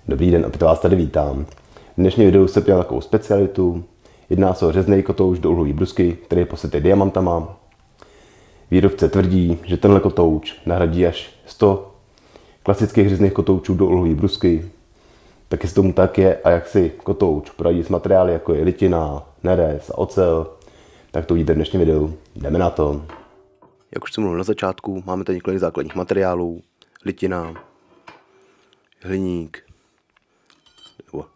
Dobrý den, opět vás tady vítám. V dnešním videu se pěl takovou specialitu. Jedná se o řezný kotouč do uhlový brusky, který je posytý diamantama. Výrobce tvrdí, že tenhle kotouč nahradí až 100 klasických řezných kotoučů do uhlový brusky. Tak jestli tomu tak je a jak si kotouč poradí s materiály jako je litina, nerez a ocel, tak to uvidíte v dnešním videu. Jdeme na to. Jak už jsem mluvil na začátku, máme tady několik základních materiálů. Litina, hliník,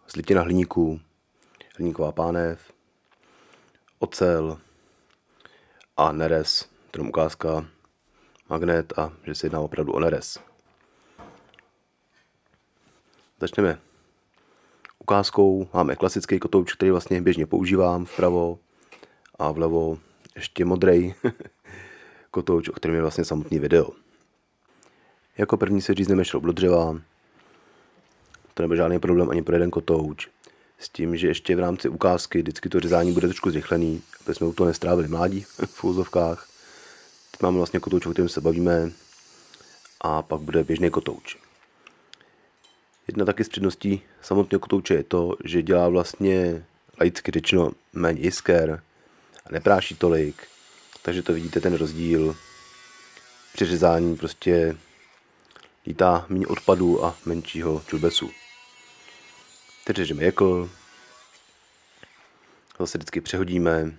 slitina hliníku, hliníková pánev, ocel a nerez, to je ukázka, magnet a že se jedná opravdu o nerez. Začneme ukázkou. Máme klasický kotouč, který vlastně běžně používám vpravo a vlevo ještě modrej kotouč, o kterém je vlastně samotný video. Jako první se řízneme šroub do dřeva. To nebude žádný problém ani pro jeden kotouč. S tím, že ještě v rámci ukázky vždycky to řezání bude trošku zrychlený, aby jsme u toho nestrávili mládí v úzovkách. Teď máme vlastně kotouč, o kterém se bavíme, a pak bude běžný kotouč. Jedna taky z předností samotného kotouče je to, že dělá vlastně laicky řečeno méně jisker a nepráší tolik, takže to vidíte ten rozdíl. Při řezání prostě lítá méně odpadů a menšího čurbesu. Teď řežeme jekl, zase vždycky přehodíme,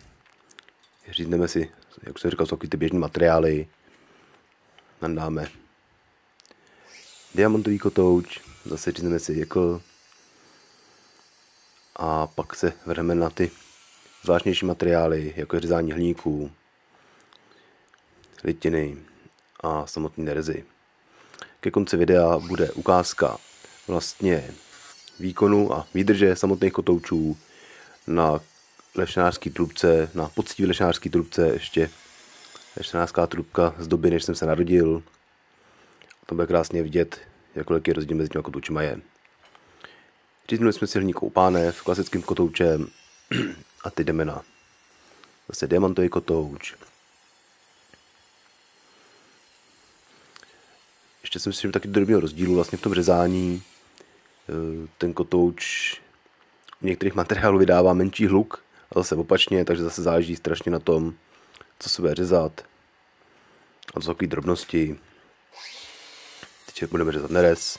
řízneme si, jak jsem říkal, jsou takový ty běžné materiály, nandáme diamantový kotouč, zase řízneme si jekl a pak se vrhneme na ty zvláštnější materiály, jako je řezání hliníků, litiny a samotné nerezy. Ke konci videa bude ukázka vlastně výkonu a výdrže samotných kotoučů na lešnářské trubce, na poctivé lešnářské trubce, ještě lešnářská trubka z doby, než jsem se narodil. To bude krásně vidět, jak velký rozdíl mezi těmi kotoučima je. Říznuli jsme si hliníkovou pánev klasickým kotoučem a teď jdeme na zase diamantový kotouč. Ještě jsem si všiml taky drobného rozdílu vlastně v tom řezání. Ten kotouč u některých materiálů vydává menší hluk a zase opačně, takže zase záleží strašně na tom, co se bude řezat. A to jsou takové drobnosti. Teď budeme řezat nerez.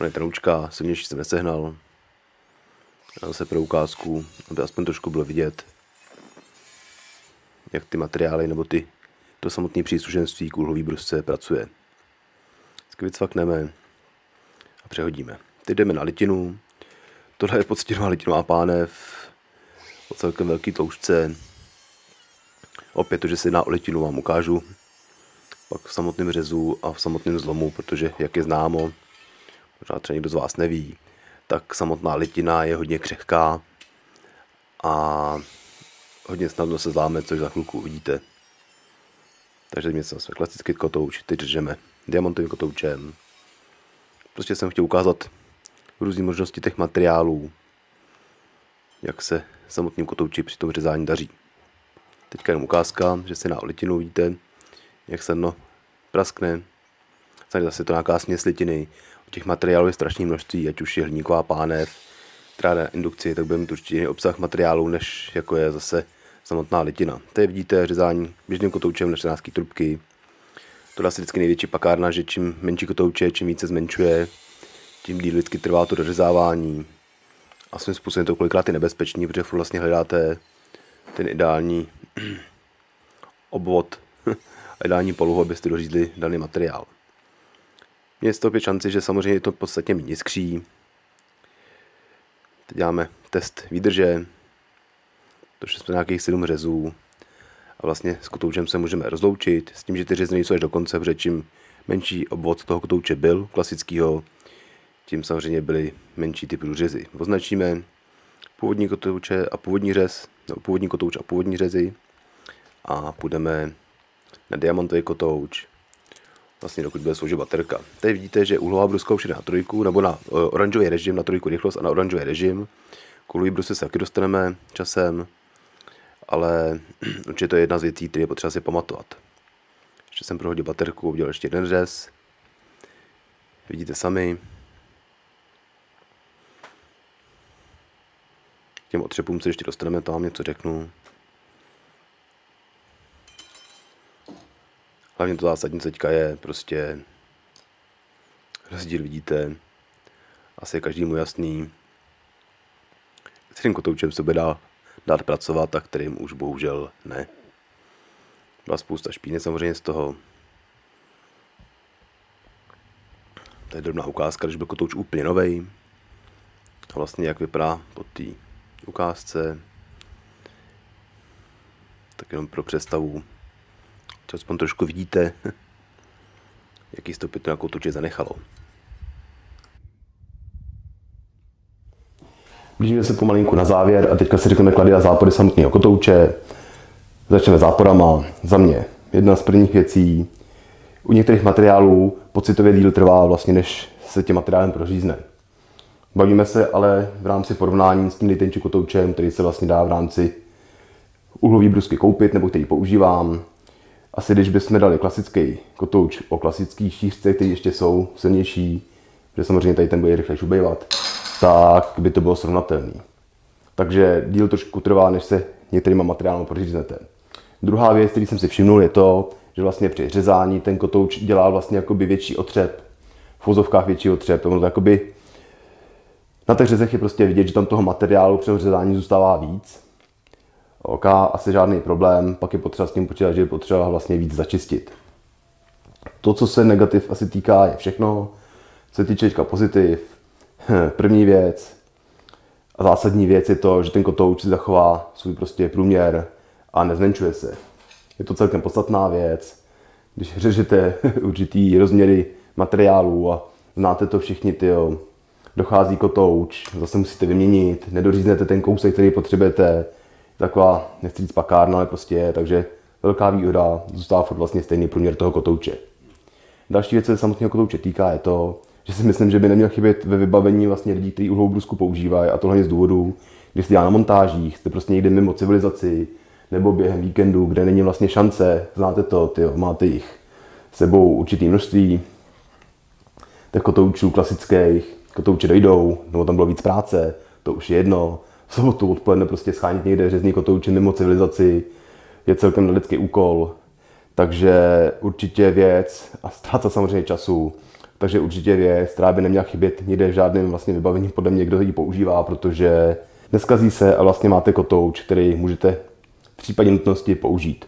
On je tenoučka, silnější jsem nesehnal. A zase pro ukázku, aby aspoň trošku bylo vidět, jak ty materiály nebo to samotné příslušenství k uhlový brusce pracuje. Vždycky vycvakneme a přehodíme. Teď jdeme na litinu. Tohle je poctivá litinová pánev o celkem velký tloušťce. Opět to, že se jedná o litinu, vám ukážu pak v samotném řezu a v samotném zlomu, protože jak je známo, možná třeba někdo z vás neví, tak samotná litina je hodně křehká a hodně snadno se zláme, což za chvilku uvidíte. Takže mě zase klasický kotouč, teď řežeme diamantovým kotoučem. Prostě jsem chtěl ukázat různé možnosti těch materiálů, jak se samotným kotouči při tom řezání daří. Teďka jenom ukázka, že se na litinu vidíte, jak se dno praskne. Tady zase to nějaká směs litiny. U těch materiálů je strašné množství, ať už je hliníková pánev, která na indukci, tak bude mít určitě jiný obsah materiálů, než jako je zase samotná litina. Tady vidíte řezání běžným kotoučem lešnářské trubky. To je asi vždycky největší pakárna, že čím menší kotouče, čím více zmenšuje, tím díl vždycky trvá to dořezávání. A svým způsobem to kolikrát je nebezpečný, protože vlastně hledáte ten ideální obvod a ideální polohu, abyste dořízli daný materiál. Je 105 šanci, že samozřejmě je to v podstatě méně skří. Teď děláme test výdrže. To jsme nějakých 7 řezů. A vlastně s kotoučem se můžeme rozloučit, s tím, že ty řezy nejsou až do konce, protože čím menší obvod toho kotouče byl, klasického, tím samozřejmě byly menší ty průřezy. Označíme původní kotouče a původní řez, nebo původní kotouč a původní řezy a půjdeme na diamantový kotouč, vlastně dokud bude sloužit baterka. Tady vidíte, že uhlová bruska už jde na 3, nebo na oranžový režim, na 3 rychlost a na oranžový režim. K uhlový brusce se taky dostaneme časem, ale určitě to je jedna z věcí, které je potřeba si pamatovat. Ještě jsem prohodil baterku, udělal ještě jeden řez. Vidíte sami. těm otřepům se ještě dostaneme, to vám něco řeknu. Hlavně to zásadní teďka je prostě rozdíl, vidíte, asi je každému jasný, s kterým kotoučem se bude dát pracovat a kterým už bohužel ne. Byla spousta špíny samozřejmě z toho. To je drobná ukázka, když byl kotouč úplně novej. A vlastně jak vypadá po té ukázce. Tak jenom pro představu. Aspoň trošku vidíte, jaký stopy to na kotouče zanechalo. Blížíme se pomalinku na závěr a teďka si řekneme klady a zápory samotného kotouče. Začneme záporama. Za mě jedna z prvních věcí. U některých materiálů pocitově díl trvá vlastně, než se tím materiálem prořízne. Bavíme se ale v rámci porovnání s tím nejtenčím kotoučem, který se vlastně dá v rámci úhlové brusky koupit nebo který používám. Asi když bychom dali klasický kotouč o klasický šířce, který ještě jsou silnější, protože samozřejmě tady ten bude rychle ubejvat, tak by to bylo srovnatelné. Takže díl trošku trvá, než se některýma materiálem proříznete. Druhá věc, který jsem si všimnul, je to, že vlastně při řezání ten kotouč dělá vlastně jakoby větší otřep. V uvozovkách větší otřep. Ono to jakoby na těch řezech je prostě vidět, že tam toho materiálu při řezání zůstává víc. OK, asi žádný problém, pak je potřeba s tím počítat, že je potřeba vlastně víc začistit. To, co se negativ asi týká, je všechno. Co se týče pozitiv, první věc a zásadní věc je to, že ten kotouč si zachová svůj prostě průměr a nezmenšuje se. Je to celkem podstatná věc. Když řežete určitý rozměry materiálů a znáte to všichni, dochází kotouč, zase musíte vyměnit, nedoříznete ten kousek, který potřebujete. Taková, nechci říct pakárna, ale prostě je, takže velká výhoda, zůstává furt vlastně stejný průměr toho kotouče. Další věc, co se samotného kotouče týká, je to, že si myslím, že by neměl chybět ve vybavení vlastně lidí, kteří úhlovou brusku používají, a to hlavně z důvodu, když jste dělá na montážích, jste prostě někde mimo civilizaci, nebo během víkendu, kde není vlastně šance, znáte to, máte jich sebou určitý množství, těch kotoučů klasických, kotouče dojdou, nebo tam bylo víc práce, to už je jedno. V sobotu odpoledne prostě schánit někde řezný kotouče mimo civilizaci je celkem lidský úkol, takže určitě věc, a ztráta samozřejmě času, takže určitě věc, která by neměla chybět nikde v žádném vlastně vybavení, podle mě, kdo ji používá, protože neskazí se a vlastně máte kotouč, který můžete v případě nutnosti použít.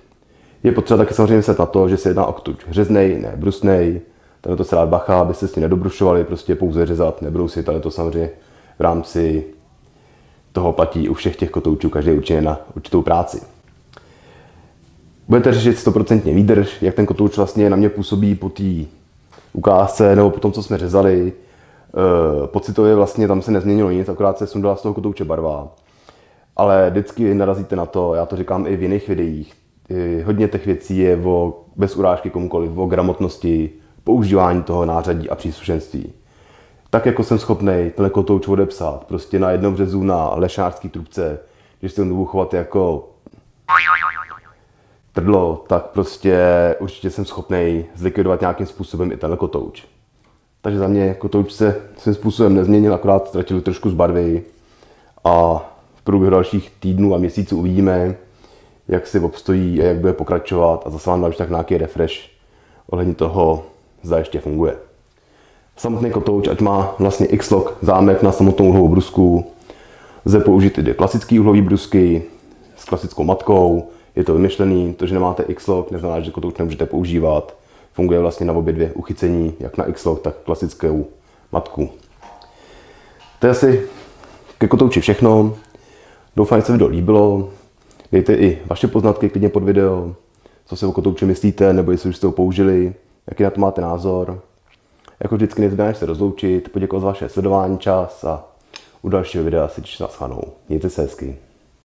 Je potřeba taky samozřejmě myslet na to, že se jedná o kotouč řeznej, ne brusnej, tady to se dá bacha, abyste si nedobrušovali, prostě pouze řezat, nebrousit, ale to samozřejmě v rámci toho platí u všech těch kotoučů, každý je určený na určitou práci. Budete řešit 100% výdrž, jak ten kotouč vlastně na mě působí po té ukázce nebo po tom, co jsme řezali. Pocitově vlastně tam se nezměnilo nic, akorát se sundala z toho kotouče barva. Ale vždycky narazíte na to, já to říkám i v jiných videích, hodně těch věcí je bez urážky komukoliv, o gramotnosti, používání toho nářadí a příslušenství. Tak jako jsem schopný ten kotouč odepsat, prostě na jednom řezu na lešnářský trubce, když se budu chovat jako trdlo, tak prostě určitě jsem schopný zlikvidovat nějakým způsobem i ten kotouč. Takže za mě kotouč se svým způsobem nezměnil, akorát ztratil trošku z barvy a v průběhu dalších týdnů a měsíců uvidíme, jak si obstojí a jak bude pokračovat a zase vám dám tak nějaký refresh ohledně toho, zda ještě funguje. Samotný kotouč, ať má vlastně X-lock zámek na samotnou uhlovou brusku, lze použít i klasické uhlové brusky s klasickou matkou. Je to vymyšlený, to, že nemáte X-lock, neznamená, že kotouč nemůžete používat. Funguje vlastně na obě dvě uchycení, jak na X-lock, tak klasickou matku. To je asi ke kotouči všechno. Doufám, že se video líbilo. Dejte i vaše poznatky klidně pod video, co si o kotouči myslíte, nebo jestli už jste ho použili, jaký na to máte názor. Jako vždycky nezbývá než se rozloučit, poděkovat za vaše sledování, čas a u dalšího videa se těším na shledanou. Mějte se hezky.